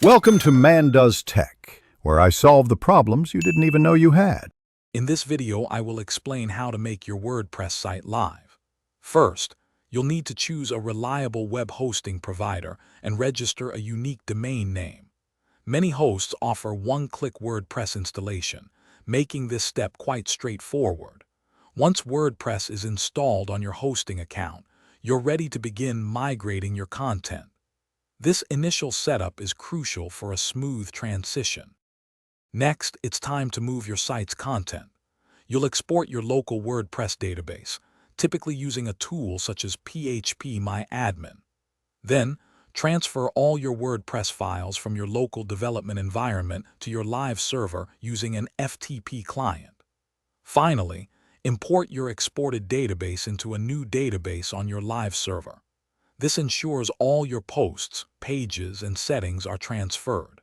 Welcome to Man Does Tech, where I solve the problems you didn't even know you had. In this video, I will explain how to make your WordPress site live. First, you'll need to choose a reliable web hosting provider and register a unique domain name. Many hosts offer one-click WordPress installation, making this step quite straightforward. Once WordPress is installed on your hosting account, you're ready to begin migrating your content. This initial setup is crucial for a smooth transition. Next, it's time to move your site's content. You'll export your local WordPress database, typically using a tool such as PHP-MyAdmin. Then, transfer all your WordPress files from your local development environment to your live server using an FTP client. Finally, import your exported database into a new database on your live server. This ensures all your posts, pages, and settings are transferred.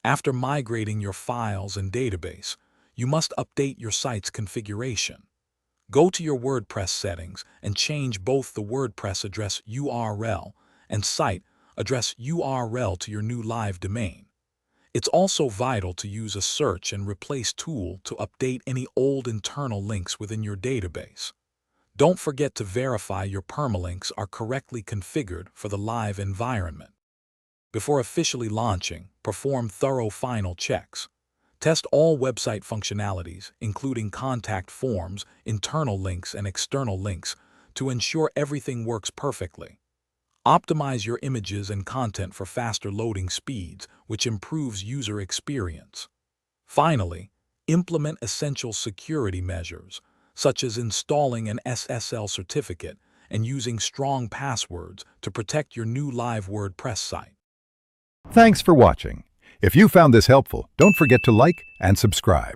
After migrating your files and database, you must update your site's configuration. Go to your WordPress settings and change both the WordPress address URL and site address URL to your new live domain. It's also vital to use a search and replace tool to update any old internal links within your database. Don't forget to verify your permalinks are correctly configured for the live environment. Before officially launching, perform thorough final checks. Test all website functionalities, including contact forms, internal links, and external links, to ensure everything works perfectly. Optimize your images and content for faster loading speeds, which improves user experience. Finally, implement essential security measures, such as installing an SSL certificate and using strong passwords to protect your new live WordPress site. Thanks for watching. If you found this helpful, don't forget to like and subscribe.